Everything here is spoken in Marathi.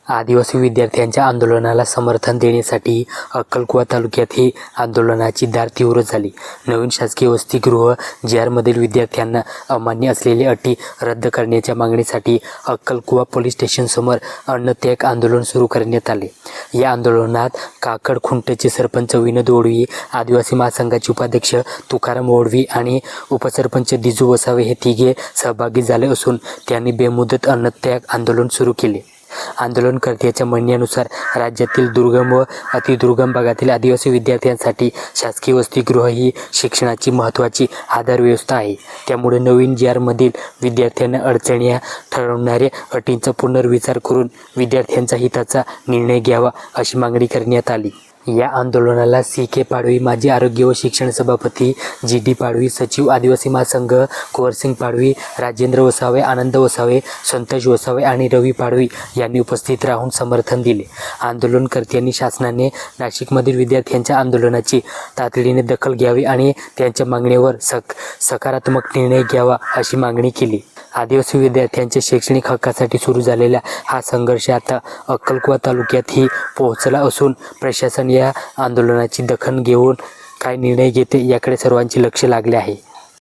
आदिवासी विद्यार्थ्यांच्या आंदोलनाला समर्थन देण्यासाठी अक्कलकुवा तालुक्यातही आंदोलनाची दार तीव्र झाली. नवीन शासकीय वसतिगृह JR मधील विद्यार्थ्यांना अमान्य असलेल्या अटी रद्द करण्याच्या मागणीसाठी अक्कलकुवा पोलीस स्टेशनसमोर अन्नत्याग आंदोलन सुरू करण्यात आले. या आंदोलनात काकडखुंटचे सरपंच विनोद ओडवी, आदिवासी महासंघाचे उपाध्यक्ष तुकाराम ओडवी आणि उपसरपंच दिजू वसावे हे तिघे सहभागी झाले असून त्यांनी बेमुदत अन्नत्याग आंदोलन सुरू केले. आंदोलनकर्त्यांच्या म्हणण्यानुसार राज्यातील दुर्गम व अतिदुर्गम भागातील आदिवासी विद्यार्थ्यांसाठी शासकीय वसतिगृह ही शिक्षणाची महत्त्वाची आधार व्यवस्था आहे. त्यामुळे नवीन JR मधील विद्यार्थ्यांना अडचणी ठरवणाऱ्या अटींचा पुनर्विचार करून विद्यार्थ्यांच्या हिताचा निर्णय घ्यावा अशी मागणी करण्यात आली. या आंदोलनाला CK पाडवी, माजी आरोग्य व शिक्षण सभापती GD पाडवी, सचिव आदिवासी महासंघ कुंवरसिंग पाडवी, राजेंद्र वसावे, आनंद वसावे, संतोष वसावे आणि रवी पाडवी यांनी उपस्थित राहून समर्थन दिले. आंदोलनकर्त्यांनी शासनाने नाशिकमधील विद्यार्थ्यांच्या आंदोलनाची तातडीने दखल घ्यावी आणि त्यांच्या मागणीवर सकारात्मक निर्णय घ्यावा अशी मागणी केली. आदिवासी विद्यार्थ्यांच्या शैक्षणिक हक्कासाठी सुरू झालेला हा संघर्ष आता अक्कलकुवा तालुक्यातही पोहोचला असून प्रशासन या आंदोलनाची दखल घेऊन काय निर्णय घेते याकडे सर्वांचे लक्ष लागले आहे.